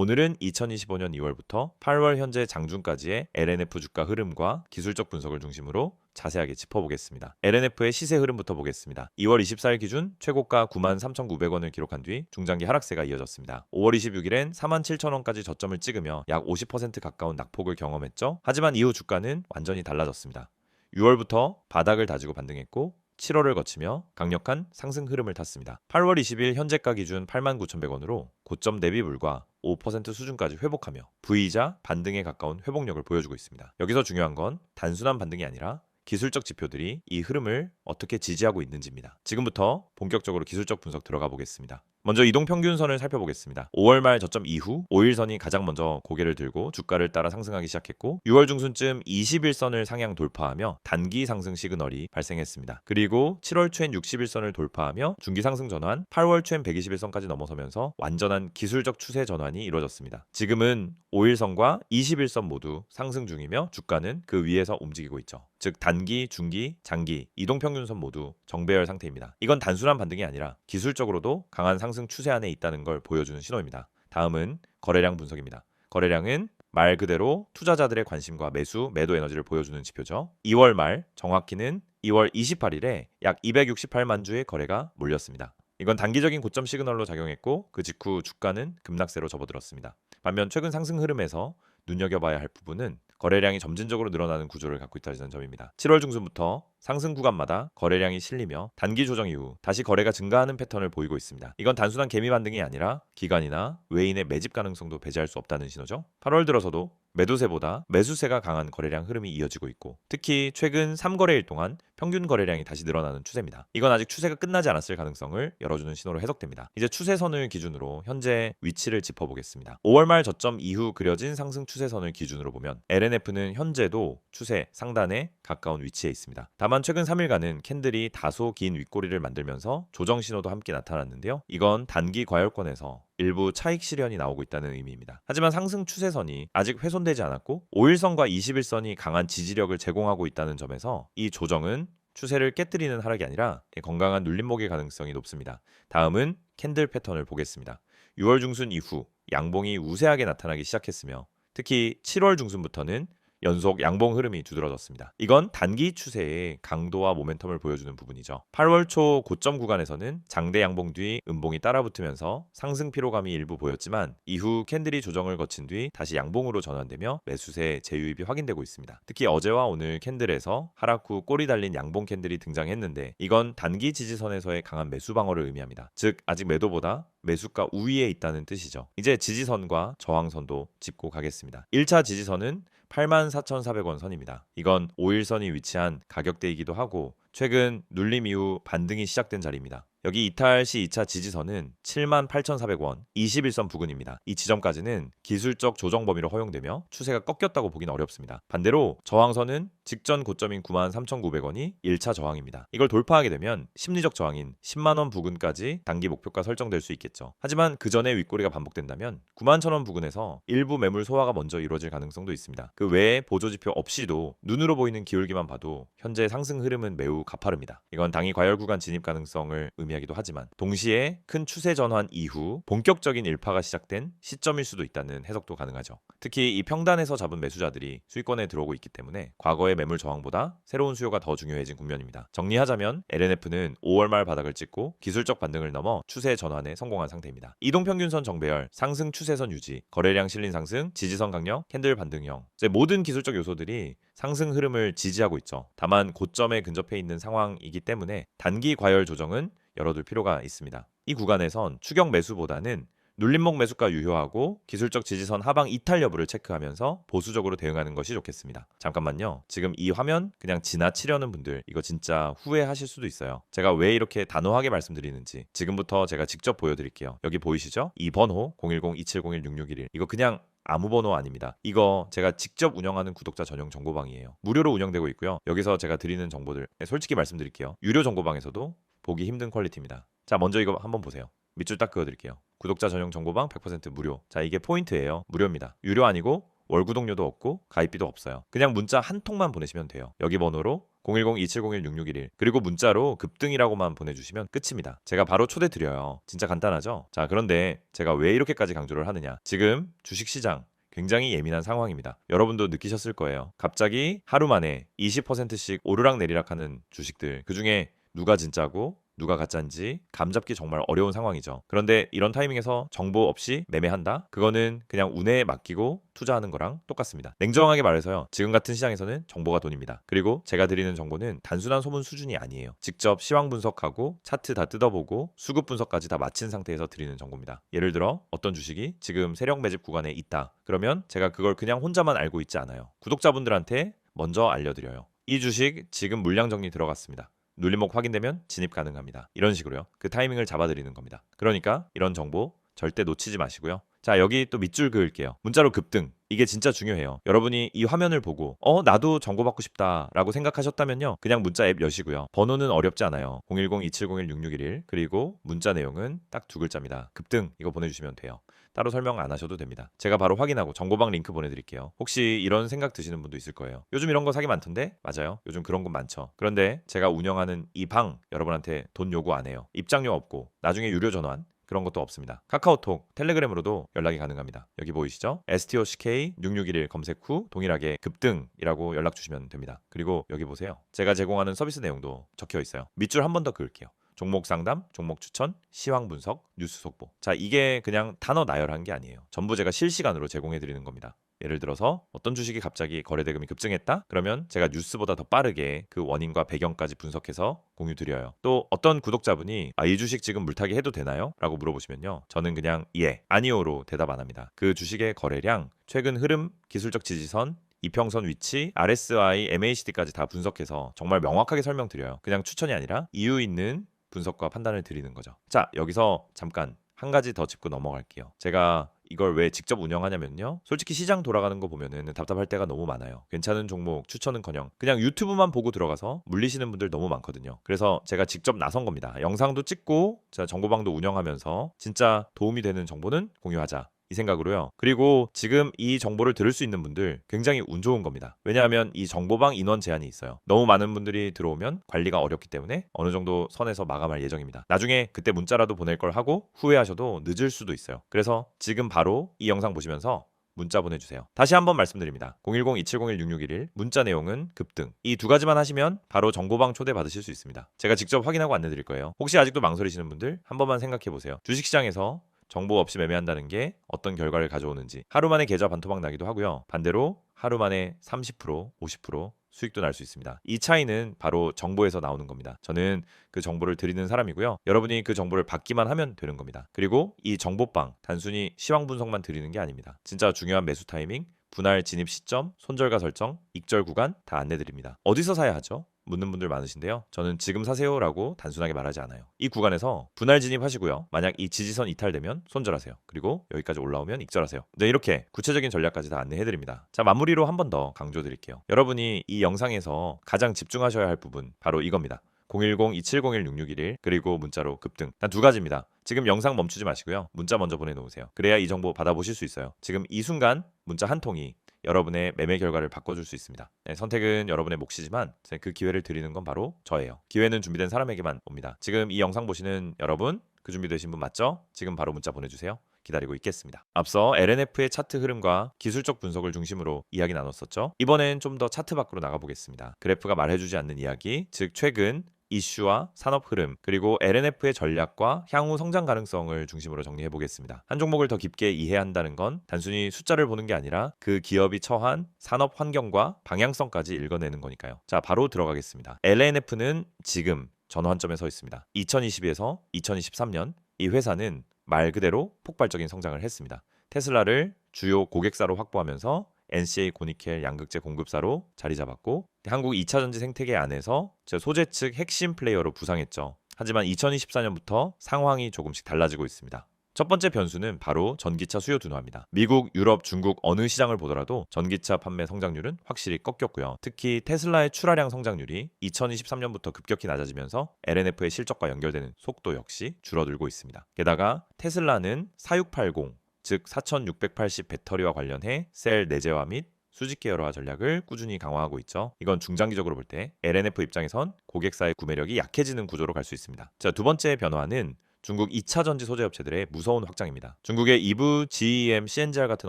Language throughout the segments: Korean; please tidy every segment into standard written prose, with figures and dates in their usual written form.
오늘은 2025년 2월부터 8월 현재 장중까지의 LNF 주가 흐름과 기술적 분석을 중심으로 자세하게 짚어보겠습니다. LNF의 시세 흐름부터 보겠습니다. 2월 24일 기준 최고가 93,900원을 기록한 뒤 중장기 하락세가 이어졌습니다. 5월 26일엔 47,000원까지 저점을 찍으며 약 50% 가까운 낙폭을 경험했죠. 하지만 이후 주가는 완전히 달라졌습니다. 6월부터 바닥을 다지고 반등했고 7월을 거치며 강력한 상승 흐름을 탔습니다. 8월 20일 현재가 기준 89,100원으로 고점 대비 불과 5% 수준까지 회복하며 V자 반등에 가까운 회복력을 보여주고 있습니다. 여기서 중요한 건 단순한 반등이 아니라 기술적 지표들이 이 흐름을 어떻게 지지하고 있는지입니다. 지금부터 본격적으로 기술적 분석 들어가 보겠습니다. 먼저 이동평균선을 살펴보겠습니다. 5월 말 저점 이후 5일선이 가장 먼저 고개를 들고 주가를 따라 상승하기 시작했고 6월 중순쯤 21선을 상향 돌파하며 단기 상승 시그널이 발생했습니다. 그리고 7월 초엔 61선을 돌파하며 중기 상승 전환, 8월 초엔 121선까지 넘어서면서 완전한 기술적 추세 전환이 이루어졌습니다. 지금은 5일선과 21선 모두 상승 중이며 주가는 그 위에서 움직이고 있죠. 즉 단기, 중기, 장기, 이동평균선 모두 정배열 상태입니다. 이건 단순한 반등이 아니라 기술적으로도 강한 상승 추세 안에 있다는 걸 보여주는 신호입니다. 다음은 거래량 분석입니다. 거래량은 말 그대로 투자자들의 관심과 매수, 매도 에너지를 보여주는 지표죠. 2월 말, 정확히는 2월 28일에 약 268만 주의 거래가 몰렸습니다. 이건 단기적인 고점 시그널로 작용했고 그 직후 주가는 급락세로 접어들었습니다. 반면 최근 상승 흐름에서 눈여겨봐야 할 부분은 거래량이 점진적으로 늘어나는 구조를 갖고 있다는 점입니다. 7월 중순부터 상승 구간마다 거래량이 실리며 단기 조정 이후 다시 거래가 증가하는 패턴을 보이고 있습니다. 이건 단순한 개미 반등이 아니라 기관이나 외인의 매집 가능성도 배제할 수 없다는 신호죠. 8월 들어서도 매도세보다 매수세가 강한 거래량 흐름이 이어지고 있고 특히 최근 3거래일 동안 평균 거래량이 다시 늘어나는 추세입니다. 이건 아직 추세가 끝나지 않았을 가능성을 열어주는 신호로 해석됩니다. 이제 추세선을 기준으로 현재 위치를 짚어보겠습니다. 5월 말 저점 이후 그려진 상승 추세선을 기준으로 보면 LNF는 현재도 추세 상단에 가까운 위치에 있습니다. 다만 최근 3일간은 캔들이 다소 긴 윗꼬리를 만들면서 조정 신호도 함께 나타났는데요. 이건 단기 과열권에서 일부 차익 실현이 나오고 있다는 의미입니다. 하지만 상승 추세선이 아직 훼손되지 않았고 5일선과 21선이 강한 지지력을 제공하고 있다는 점에서 이 조정은 추세를 깨뜨리는 하락이 아니라 건강한 눌림목의 가능성이 높습니다. 다음은 캔들 패턴을 보겠습니다. 6월 중순 이후 양봉이 우세하게 나타나기 시작했으며 특히 7월 중순부터는 연속 양봉 흐름이 두드러졌습니다. 이건 단기 추세의 강도와 모멘텀을 보여주는 부분이죠. 8월 초 고점 구간에서는 장대 양봉 뒤 음봉이 따라붙으면서 상승 피로감이 일부 보였지만 이후 캔들이 조정을 거친 뒤 다시 양봉으로 전환되며 매수세 재유입이 확인되고 있습니다. 특히 어제와 오늘 캔들에서 하락 후 꼬리 달린 양봉 캔들이 등장했는데 이건 단기 지지선에서의 강한 매수 방어를 의미합니다. 즉 아직 매도보다 매수가 우위에 있다는 뜻이죠. 이제 지지선과 저항선도 짚고 가겠습니다. 1차 지지선은 84,400원 선입니다. 이건 5일선이 위치한 가격대이기도 하고 최근 눌림 이후 반등이 시작된 자리입니다. 여기 이탈 시 2차 지지선은 78,400원 21선 부근입니다. 이 지점까지는 기술적 조정 범위로 허용되며 추세가 꺾였다고 보기는 어렵습니다. 반대로 저항선은 직전 고점인 93,900원이 1차 저항입니다. 이걸 돌파하게 되면 심리적 저항인 10만원 부근까지 단기 목표가 설정될 수 있겠죠. 하지만 그 전에 윗꼬리가 반복된다면 91,000원 부근에서 일부 매물 소화가 먼저 이루어질 가능성도 있습니다. 그 외에 보조지표 없이도 눈으로 보이는 기울기만 봐도 현재 상승 흐름은 매우 가파릅니다. 이건 당일 과열 구간 진입 가능성을 의미하기도 하지만 동시에 큰 추세 전환 이후 본격적인 일파가 시작된 시점일 수도 있다는 해석도 가능하죠. 특히 이 평단에서 잡은 매수자들이 수익권에 들어오고 있기 때문에 과거의 매물 저항보다 새로운 수요가 더 중요해진 국면입니다. 정리하자면 LNF는 5월 말 바닥을 찍고 기술적 반등을 넘어 추세 전환에 성공한 상태입니다. 이동평균선 정배열, 상승 추세선 유지, 거래량 실린 상승, 지지선 강력, 캔들 반등형 이제 모든 기술적 요소들이 상승 흐름을 지지하고 있죠. 다만 고점에 근접해 있는 상황이기 때문에 단기 과열 조정은 열어둘 필요가 있습니다. 이 구간에선 추격 매수보다는 눌림목 매수가 유효하고 기술적 지지선 하방 이탈 여부를 체크하면서 보수적으로 대응하는 것이 좋겠습니다. 잠깐만요. 지금 이 화면 그냥 지나치려는 분들 이거 진짜 후회하실 수도 있어요. 제가 왜 이렇게 단호하게 말씀드리는지 지금부터 제가 직접 보여드릴게요. 여기 보이시죠? 이 번호 010-2701-6611 이거 그냥 아무 번호 아닙니다. 이거 제가 직접 운영하는 구독자 전용 정보방이에요. 무료로 운영되고 있고요. 여기서 제가 드리는 정보들 솔직히 말씀드릴게요. 유료 정보방에서도 보기 힘든 퀄리티입니다. 자, 먼저 이거 한번 보세요. 밑줄 딱 그어드릴게요. 구독자 전용 정보방 100% 무료. 자, 이게 포인트예요. 무료입니다. 유료 아니고 월 구독료도 없고 가입비도 없어요. 그냥 문자 한 통만 보내시면 돼요. 여기 번호로 010-2701-6611 그리고 문자로 급등이라고만 보내주시면 끝입니다. 제가 바로 초대 드려요. 진짜 간단하죠? 자, 그런데 제가 왜 이렇게까지 강조를 하느냐? 지금 주식시장 굉장히 예민한 상황입니다. 여러분도 느끼셨을 거예요. 갑자기 하루 만에 20%씩 오르락 내리락 하는 주식들, 그중에 누가 진짜고 누가 가짜인지 감잡기 정말 어려운 상황이죠. 그런데 이런 타이밍에서 정보 없이 매매한다? 그거는 그냥 운에 맡기고 투자하는 거랑 똑같습니다. 냉정하게 말해서요. 지금 같은 시장에서는 정보가 돈입니다. 그리고 제가 드리는 정보는 단순한 소문 수준이 아니에요. 직접 시황 분석하고 차트 다 뜯어보고 수급 분석까지 다 마친 상태에서 드리는 정보입니다. 예를 들어 어떤 주식이 지금 세력 매집 구간에 있다. 그러면 제가 그걸 그냥 혼자만 알고 있지 않아요. 구독자분들한테 먼저 알려드려요. 이 주식 지금 물량 정리 들어갔습니다. 눌림목 확인되면 진입 가능합니다. 이런 식으로요. 그 타이밍을 잡아드리는 겁니다. 그러니까 이런 정보 절대 놓치지 마시고요. 자, 여기 또 밑줄 그을게요. 문자로 급등. 이게 진짜 중요해요. 여러분이 이 화면을 보고 나도 정보 받고 싶다라고 생각하셨다면요. 그냥 문자 앱 여시고요. 번호는 어렵지 않아요. 010-2701-6611 그리고 문자 내용은 딱 두 글자입니다. 급등 이거 보내주시면 돼요. 따로 설명 안 하셔도 됩니다. 제가 바로 확인하고 정보방 링크 보내드릴게요. 혹시 이런 생각 드시는 분도 있을 거예요. 요즘 이런 거 사기 많던데? 맞아요. 요즘 그런 건 많죠. 그런데 제가 운영하는 이 방 여러분한테 돈 요구 안 해요. 입장료 없고 나중에 유료 전환 그런 것도 없습니다. 카카오톡, 텔레그램으로도 연락이 가능합니다. 여기 보이시죠? STOCK6611 검색 후 동일하게 급등이라고 연락 주시면 됩니다. 그리고 여기 보세요. 제가 제공하는 서비스 내용도 적혀 있어요. 밑줄 한 번 더 그을게요. 종목 상담, 종목 추천, 시황 분석, 뉴스 속보. 자, 이게 그냥 단어 나열한 게 아니에요. 전부 제가 실시간으로 제공해 드리는 겁니다. 예를 들어서 어떤 주식이 갑자기 거래 대금이 급증했다? 그러면 제가 뉴스보다 더 빠르게 그 원인과 배경까지 분석해서 공유 드려요. 또 어떤 구독자분이 이 주식 지금 물타기 해도 되나요? 라고 물어보시면요. 저는 그냥 예, 아니오로 대답 안 합니다. 그 주식의 거래량, 최근 흐름, 기술적 지지선, 이평선 위치, RSI, MACD까지 다 분석해서 정말 명확하게 설명드려요. 그냥 추천이 아니라 이유 있는 분석과 판단을 드리는 거죠. 자, 여기서 잠깐 한 가지 더 짚고 넘어갈게요. 제가 이걸 왜 직접 운영하냐면요. 솔직히 시장 돌아가는 거 보면은 답답할 때가 너무 많아요. 괜찮은 종목 추천은커녕 그냥 유튜브만 보고 들어가서 물리시는 분들 너무 많거든요. 그래서 제가 직접 나선 겁니다. 영상도 찍고 제가 정보방도 운영하면서 진짜 도움이 되는 정보는 공유하자. 이 생각으로요. 그리고 지금 이 정보를 들을 수 있는 분들 굉장히 운 좋은 겁니다. 왜냐하면 이 정보방 인원 제한이 있어요. 너무 많은 분들이 들어오면 관리가 어렵기 때문에 어느 정도 선에서 마감할 예정입니다. 나중에 그때 문자라도 보낼 걸 하고 후회하셔도 늦을 수도 있어요. 그래서 지금 바로 이 영상 보시면서 문자 보내주세요. 다시 한번 말씀드립니다. 010-2701-6611 문자 내용은 급등. 이 두 가지만 하시면 바로 정보방 초대 받으실 수 있습니다. 제가 직접 확인하고 안내드릴 거예요. 혹시 아직도 망설이시는 분들 한 번만 생각해 보세요. 주식시장에서 정보 없이 매매한다는 게 어떤 결과를 가져오는지 하루 만에 계좌 반토막 나기도 하고요. 반대로 하루 만에 30%, 50% 수익도 날 수 있습니다. 이 차이는 바로 정보에서 나오는 겁니다. 저는 그 정보를 드리는 사람이고요. 여러분이 그 정보를 받기만 하면 되는 겁니다. 그리고 이 정보방 단순히 시황 분석만 드리는 게 아닙니다. 진짜 중요한 매수 타이밍, 분할 진입 시점, 손절가 설정, 익절 구간 다 안내드립니다. 어디서 사야 하죠? 묻는 분들 많으신데요. 저는 지금 사세요라고 단순하게 말하지 않아요. 이 구간에서 분할 진입하시고요. 만약 이 지지선 이탈되면 손절하세요. 그리고 여기까지 올라오면 익절하세요. 네, 이렇게 구체적인 전략까지 다 안내해드립니다. 자, 마무리로 한 번 더 강조드릴게요. 여러분이 이 영상에서 가장 집중하셔야 할 부분 바로 이겁니다. 010-2701-6611 그리고 문자로 급등. 단 두 가지입니다. 지금 영상 멈추지 마시고요. 문자 먼저 보내놓으세요. 그래야 이 정보 받아보실 수 있어요. 지금 이 순간 문자 한 통이 여러분의 매매 결과를 바꿔줄 수 있습니다. 네, 선택은 여러분의 몫이지만 그 기회를 드리는 건 바로 저예요. 기회는 준비된 사람에게만 옵니다. 지금 이 영상 보시는 여러분 그 준비되신 분 맞죠? 지금 바로 문자 보내주세요. 기다리고 있겠습니다. 앞서 LNF의 차트 흐름과 기술적 분석을 중심으로 이야기 나눴었죠. 이번엔 좀 더 차트 밖으로 나가보겠습니다. 그래프가 말해주지 않는 이야기, 즉 최근 이슈와 산업 흐름, 그리고 LNF의 전략과 향후 성장 가능성을 중심으로 정리해 보겠습니다. 한 종목을 더 깊게 이해한다는 건 단순히 숫자를 보는 게 아니라 그 기업이 처한 산업 환경과 방향성까지 읽어내는 거니까요. 자, 바로 들어가겠습니다. LNF는 지금 전환점에 서 있습니다. 2022에서 2023년 이 회사는 말 그대로 폭발적인 성장을 했습니다. 테슬라를 주요 고객사로 확보하면서 NCA 고니켈 양극재 공급사로 자리 잡았고 한국 2차 전지 생태계 안에서 소재 측 핵심 플레이어로 부상했죠. 하지만 2024년부터 상황이 조금씩 달라지고 있습니다. 첫 번째 변수는 바로 전기차 수요 둔화입니다. 미국, 유럽, 중국 어느 시장을 보더라도 전기차 판매 성장률은 확실히 꺾였고요. 특히 테슬라의 출하량 성장률이 2023년부터 급격히 낮아지면서 LNF의 실적과 연결되는 속도 역시 줄어들고 있습니다. 게다가 테슬라는 4680, 즉 4680 배터리와 관련해 셀 내재화 및 수직 계열화 전략을 꾸준히 강화하고 있죠. 이건 중장기적으로 볼 때 LNF 입장에선 고객사의 구매력이 약해지는 구조로 갈 수 있습니다. 자, 두 번째 변화는 중국 2차 전지 소재 업체들의 무서운 확장입니다. 중국의 이브, GEM, CNGR 같은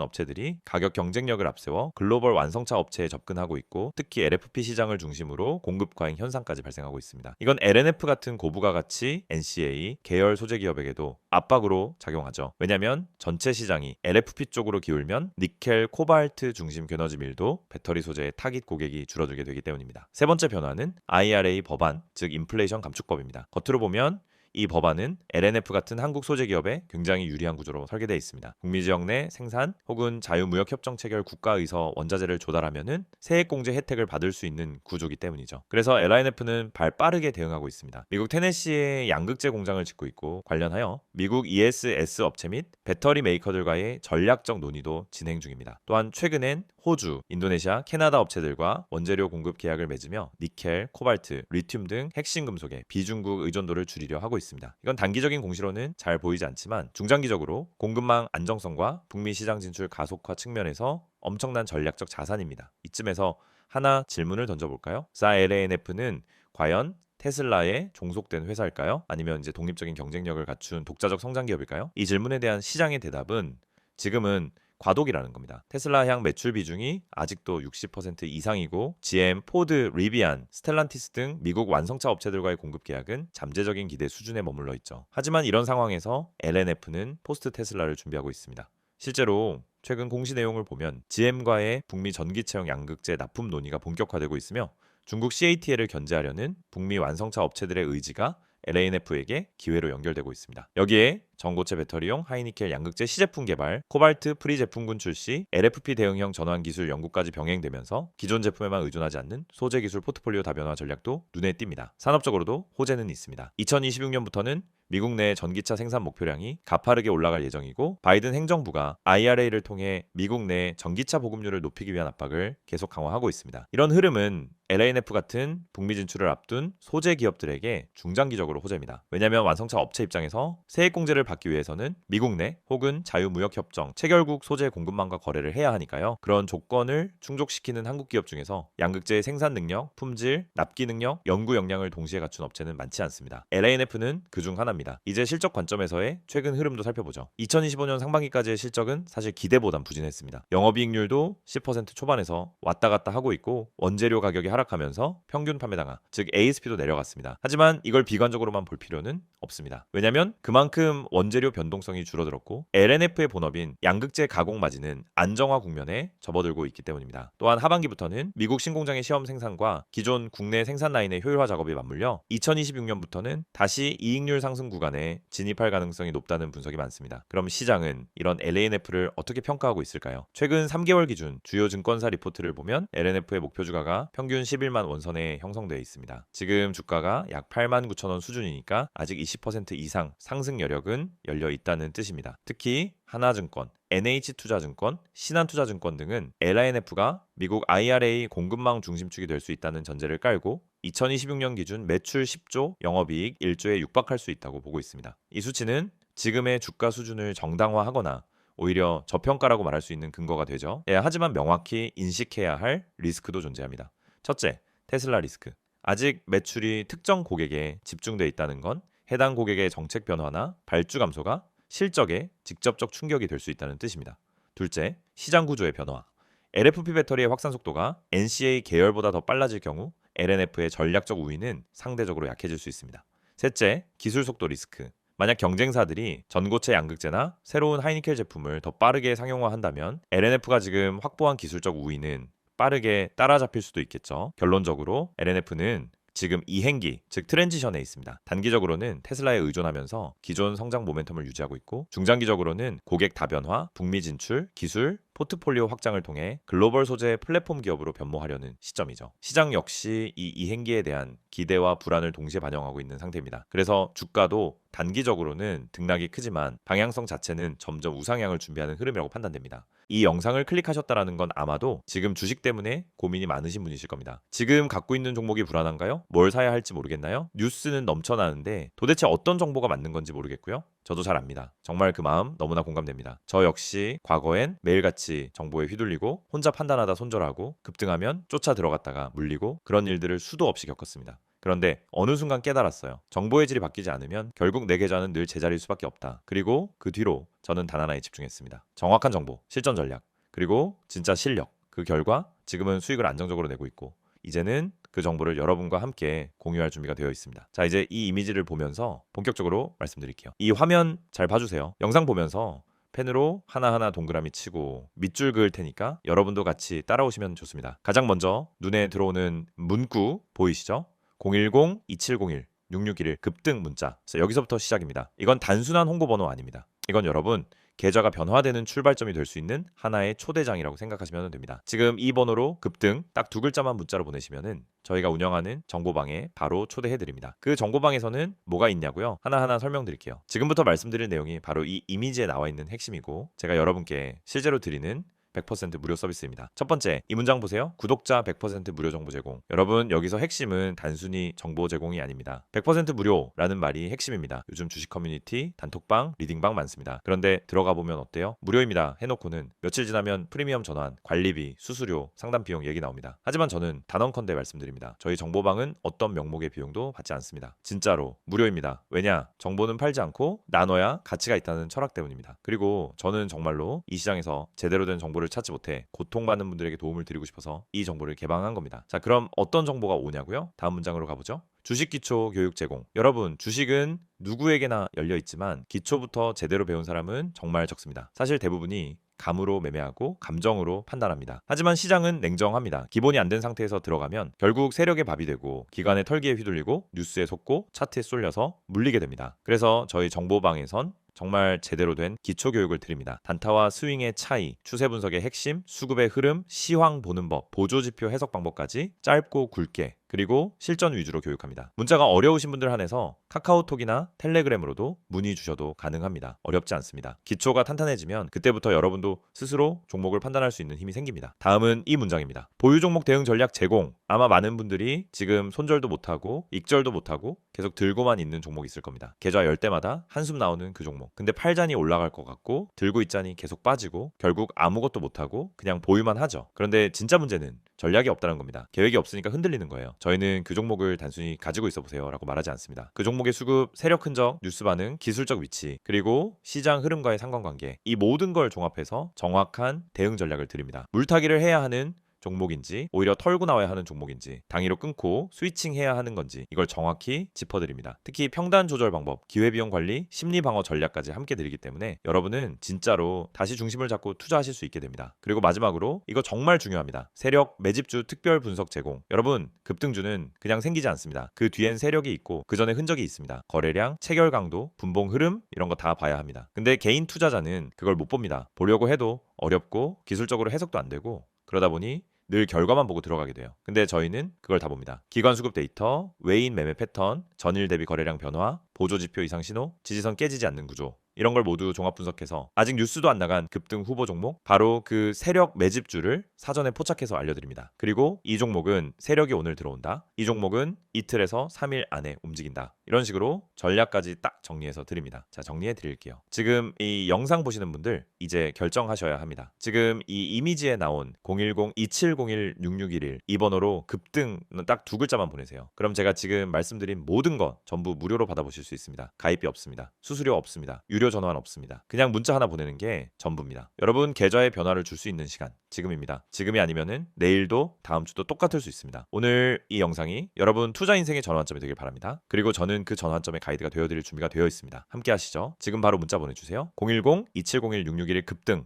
업체들이 가격 경쟁력을 앞세워 글로벌 완성차 업체에 접근하고 있고, 특히 LFP 시장을 중심으로 공급 과잉 현상까지 발생하고 있습니다. 이건 LNF 같은 고부가 가치 NCA 계열 소재 기업에게도 압박으로 작용하죠. 왜냐하면 전체 시장이 LFP 쪽으로 기울면 니켈, 코발트 중심 에너지 밀도, 배터리 소재의 타깃 고객이 줄어들게 되기 때문입니다. 세 번째 변화는 IRA 법안, 즉 인플레이션 감축법입니다. 겉으로 보면 이 법안은 LNF 같은 한국 소재 기업에 굉장히 유리한 구조로 설계되어 있습니다. 북미 지역 내 생산 혹은 자유무역협정 체결 국가의서 원자재를 조달하면은 세액공제 혜택을 받을 수 있는 구조기 때문이죠. 그래서 LNF는 발 빠르게 대응하고 있습니다. 미국 테네시에 양극재 공장을 짓고 있고, 관련하여 미국 ESS 업체 및 배터리 메이커들과의 전략적 논의도 진행 중입니다. 또한 최근엔 호주, 인도네시아, 캐나다 업체들과 원재료 공급 계약을 맺으며 니켈, 코발트, 리튬 등 핵심 금속의 비중국 의존도를 줄이려 하고 있습니다. 이건 단기적인 공시로는 잘 보이지 않지만 중장기적으로 공급망 안정성과 북미 시장 진출 가속화 측면에서 엄청난 전략적 자산입니다. 이쯤에서 하나 질문을 던져볼까요? LNF는 과연 테슬라에 종속된 회사일까요? 아니면 이제 독립적인 경쟁력을 갖춘 독자적 성장 기업일까요? 이 질문에 대한 시장의 대답은 지금은 과도기라는 겁니다. 테슬라 향 매출 비중이 아직도 60% 이상이고, GM, 포드, 리비안, 스텔란티스 등 미국 완성차 업체들과의 공급 계약은 잠재적인 기대 수준에 머물러 있죠. 하지만 이런 상황에서 LNF는 포스트 테슬라를 준비하고 있습니다. 실제로 최근 공시 내용을 보면 GM과의 북미 전기차용 양극재 납품 논의가 본격화되고 있으며, 중국 CATL을 견제하려는 북미 완성차 업체들의 의지가 LNF에게 기회로 연결되고 있습니다. 여기에 전고체 배터리용 하이니켈 양극재 시제품 개발, 코발트 프리 제품군 출시, LFP 대응형 전환 기술 연구까지 병행되면서 기존 제품에만 의존하지 않는 소재 기술 포트폴리오 다변화 전략도 눈에 띕니다. 산업적으로도 호재는 있습니다. 2026년부터는 미국 내 전기차 생산 목표량이 가파르게 올라갈 예정이고, 바이든 행정부가 IRA를 통해 미국 내 전기차 보급률을 높이기 위한 압박을 계속 강화하고 있습니다. 이런 흐름은 LNF 같은 북미 진출을 앞둔 소재 기업들에게 중장기적으로 호재입니다. 왜냐하면 완성차 업체 입장에서 세액공제를 받기 위해서는 미국 내 혹은 자유무역협정 체결국 소재 공급망과 거래를 해야 하니까요. 그런 조건을 충족시키는 한국 기업 중에서 양극재의 생산 능력, 품질, 납기 능력, 연구 역량을 동시에 갖춘 업체는 많지 않습니다. LNF는 그중 하나입니다. 이제 실적 관점에서의 최근 흐름도 살펴보죠. 2025년 상반기까지의 실적은 사실 기대보단 부진했습니다. 영업이익률도 10% 초반에서 왔다 갔다 하고 있고, 원재료 가격이 하락하면서 평균 판매당하, 즉 ASP도 내려갔습니다. 하지만 이걸 비관적으로만 볼 필요는 없습니다. 왜냐하면 그만큼 원재료 변동성이 줄어들었고, LNF의 본업인 양극재 가공 마진은 안정화 국면에 접어들고 있기 때문입니다. 또한 하반기부터는 미국 신공장의 시험 생산과 기존 국내 생산 라인의 효율화 작업이 맞물려 2026년부터는 다시 이익률 상승 구간에 진입할 가능성이 높다는 분석이 많습니다. 그럼 시장은 이런 LNF를 어떻게 평가하고 있을까요? 최근 3개월 기준 주요 증권사 리포트를 보면 LNF의 목표 주가가 평균 11만 원선에 형성되어 있습니다. 지금 주가가 약 8만 9천 원 수준이니까 아직 20% 이상 상승 여력은 열려 있다는 뜻입니다. 특히 하나증권, NH투자증권, 신한투자증권 등은 LNF가 미국 IRA 공급망 중심축이 될 수 있다는 전제를 깔고 2026년 기준 매출 10조, 영업이익 1조에 육박할 수 있다고 보고 있습니다. 이 수치는 지금의 주가 수준을 정당화하거나 오히려 저평가라고 말할 수 있는 근거가 되죠. 하지만 명확히 인식해야 할 리스크도 존재합니다. 첫째, 테슬라 리스크. 아직 매출이 특정 고객에 집중돼 있다는 건 해당 고객의 정책 변화나 발주 감소가 실적에 직접적 충격이 될 수 있다는 뜻입니다. 둘째, 시장 구조의 변화. LFP 배터리의 확산 속도가 NCA 계열보다 더 빨라질 경우 LNF의 전략적 우위는 상대적으로 약해질 수 있습니다. 셋째, 기술 속도 리스크. 만약 경쟁사들이 전고체 양극재나 새로운 하이니켈 제품을 더 빠르게 상용화한다면 LNF가 지금 확보한 기술적 우위는 빠르게 따라잡힐 수도 있겠죠. 결론적으로 LNF는 지금 이행기, 즉 트랜지션에 있습니다. 단기적으로는 테슬라에 의존하면서 기존 성장 모멘텀을 유지하고 있고, 중장기적으로는 고객 다변화, 북미 진출, 기술, 포트폴리오 확장을 통해 글로벌 소재 플랫폼 기업으로 변모하려는 시점이죠. 시장 역시 이 이행기에 대한 기대와 불안을 동시에 반영하고 있는 상태입니다. 그래서 주가도 단기적으로는 등락이 크지만 방향성 자체는 점점 우상향을 준비하는 흐름이라고 판단됩니다. 이 영상을 클릭하셨다라는 건 아마도 지금 주식 때문에 고민이 많으신 분이실 겁니다. 지금 갖고 있는 종목이 불안한가요? 뭘 사야 할지 모르겠나요? 뉴스는 넘쳐나는데 도대체 어떤 정보가 맞는 건지 모르겠고요. 저도 잘 압니다. 정말 그 마음 너무나 공감됩니다. 저 역시 과거엔 매일같이 정보에 휘둘리고 혼자 판단하다 손절하고 급등하면 쫓아 들어갔다가 물리고 그런 일들을 수도 없이 겪었습니다. 그런데 어느 순간 깨달았어요. 정보의 질이 바뀌지 않으면 결국 내 계좌는 늘 제자리일 수밖에 없다. 그리고 그 뒤로 저는 단 하나에 집중했습니다. 정확한 정보, 실전 전략, 그리고 진짜 실력. 그 결과 지금은 수익을 안정적으로 내고 있고 이제는 그 정보를 여러분과 함께 공유할 준비가 되어 있습니다. 자, 이제 이 이미지를 보면서 본격적으로 말씀드릴게요. 이 화면 잘 봐주세요. 영상 보면서 펜으로 하나하나 동그라미 치고 밑줄 그을 테니까 여러분도 같이 따라오시면 좋습니다. 가장 먼저 눈에 들어오는 문구 보이시죠? 010-2701-6611 급등 문자. 여기서부터 시작입니다. 이건 단순한 홍보번호 아닙니다. 이건 여러분 계좌가 변화되는 출발점이 될 수 있는 하나의 초대장이라고 생각하시면 됩니다. 지금 이 번호로 급등 딱 두 글자만 문자로 보내시면은 저희가 운영하는 정보방에 바로 초대해드립니다. 그 정보방에서는 뭐가 있냐고요? 하나하나 설명드릴게요. 지금부터 말씀드릴 내용이 바로 이 이미지에 나와 있는 핵심이고 제가 여러분께 실제로 드리는 100% 무료 서비스입니다. 첫 번째, 이 문장 보세요. 구독자 100% 무료 정보 제공. 여러분, 여기서 핵심은 단순히 정보 제공이 아닙니다. 100% 무료라는 말이 핵심입니다. 요즘 주식 커뮤니티, 단톡방, 리딩방 많습니다. 그런데 들어가 보면 어때요? 무료입니다 해놓고는 며칠 지나면 프리미엄 전환, 관리비, 수수료, 상담 비용 얘기 나옵니다. 하지만 저는 단언컨대 말씀드립니다. 저희 정보방은 어떤 명목의 비용도 받지 않습니다. 진짜로 무료입니다. 왜냐? 정보는 팔지 않고 나눠야 가치가 있다는 철학 때문입니다. 그리고 저는 정말로 이 시장에서 제대로 된 정보를 찾지 못해 고통받는 분들에게 도움을 드리고 싶어서 이 정보를 개방한 겁니다. 자, 그럼 어떤 정보가 오냐고요? 다음 문장으로 가보죠. 주식 기초 교육 제공. 여러분, 주식은 누구에게나 열려 있지만 기초부터 제대로 배운 사람은 정말 적습니다. 사실 대부분이 감으로 매매하고 감정으로 판단합니다. 하지만 시장은 냉정합니다. 기본이 안 된 상태에서 들어가면 결국 세력의 밥이 되고 기관의 털기에 휘둘리고 뉴스에 속고 차트에 쏠려서 물리게 됩니다. 그래서 저희 정보방에선 정말 제대로 된 기초교육을 드립니다. 단타와 스윙의 차이, 추세 분석의 핵심, 수급의 흐름, 시황 보는 법, 보조지표 해석 방법까지 짧고 굵게 그리고 실전 위주로 교육합니다. 문자가 어려우신 분들 한해서 카카오톡이나 텔레그램으로도 문의 주셔도 가능합니다. 어렵지 않습니다. 기초가 탄탄해지면 그때부터 여러분도 스스로 종목을 판단할 수 있는 힘이 생깁니다. 다음은 이 문장입니다. 보유 종목 대응 전략 제공. 아마 많은 분들이 지금 손절도 못하고 익절도 못하고 계속 들고만 있는 종목이 있을 겁니다. 계좌 열 때마다 한숨 나오는 그 종목. 근데 팔자니 올라갈 것 같고 들고 있자니 계속 빠지고 결국 아무것도 못하고 그냥 보유만 하죠. 그런데 진짜 문제는 전략이 없다는 겁니다. 계획이 없으니까 흔들리는 거예요. 저희는 그 종목을 단순히 가지고 있어 보세요 라고 말하지 않습니다. 그 종목의 수급, 세력 흔적, 뉴스 반응, 기술적 위치, 그리고 시장 흐름과의 상관관계, 이 모든 걸 종합해서 정확한 대응 전략을 드립니다. 물타기를 해야 하는 종목인지 오히려 털고 나와야 하는 종목인지 당위로 끊고 스위칭해야 하는 건지 이걸 정확히 짚어드립니다. 특히 평단 조절 방법, 기회비용 관리, 심리 방어 전략까지 함께 드리기 때문에 여러분은 진짜로 다시 중심을 잡고 투자하실 수 있게 됩니다. 그리고 마지막으로 이거 정말 중요합니다. 세력 매집주 특별 분석 제공. 여러분, 급등주는 그냥 생기지 않습니다. 그 뒤엔 세력이 있고 그 전에 흔적이 있습니다. 거래량, 체결 강도, 분봉 흐름 이런 거 다 봐야 합니다. 근데 개인 투자자는 그걸 못 봅니다. 보려고 해도 어렵고 기술적으로 해석도 안 되고 그러다 보니 늘 결과만 보고 들어가게 돼요. 근데 저희는 그걸 다 봅니다. 기관 수급 데이터, 외인 매매 패턴, 전일 대비 거래량 변화, 보조지표 이상 신호, 지지선 깨지지 않는 구조 이런 걸 모두 종합 분석해서 아직 뉴스도 안 나간 급등 후보 종목 바로 그 세력 매집주를 사전에 포착해서 알려드립니다. 그리고 이 종목은 세력이 오늘 들어온다. 이 종목은 이틀에서 3일 안에 움직인다. 이런 식으로 전략까지 딱 정리해서 드립니다. 자, 정리해 드릴게요. 지금 이 영상 보시는 분들 이제 결정하셔야 합니다. 지금 이 이미지에 나온 010-2701-6611 이 번호로 급등 딱 두 글자만 보내세요. 그럼 제가 지금 말씀드린 모든 것 전부 무료로 받아보실 수 있습니다. 가입비 없습니다. 수수료 없습니다. 유료 전환 없습니다. 그냥 문자 하나 보내는 게 전부입니다. 여러분 계좌에 변화를 줄 수 있는 시간 지금입니다. 지금이 아니면은 내일도 다음 주도 똑같을 수 있습니다. 오늘 이 영상이 여러분 투자 인생의 전환점이 되길 바랍니다. 그리고 저는 그 전환점의 가이드가 되어드릴 준비가 되어 있습니다. 함께 하시죠. 지금 바로 문자 보내주세요. 010-2701-6611 급등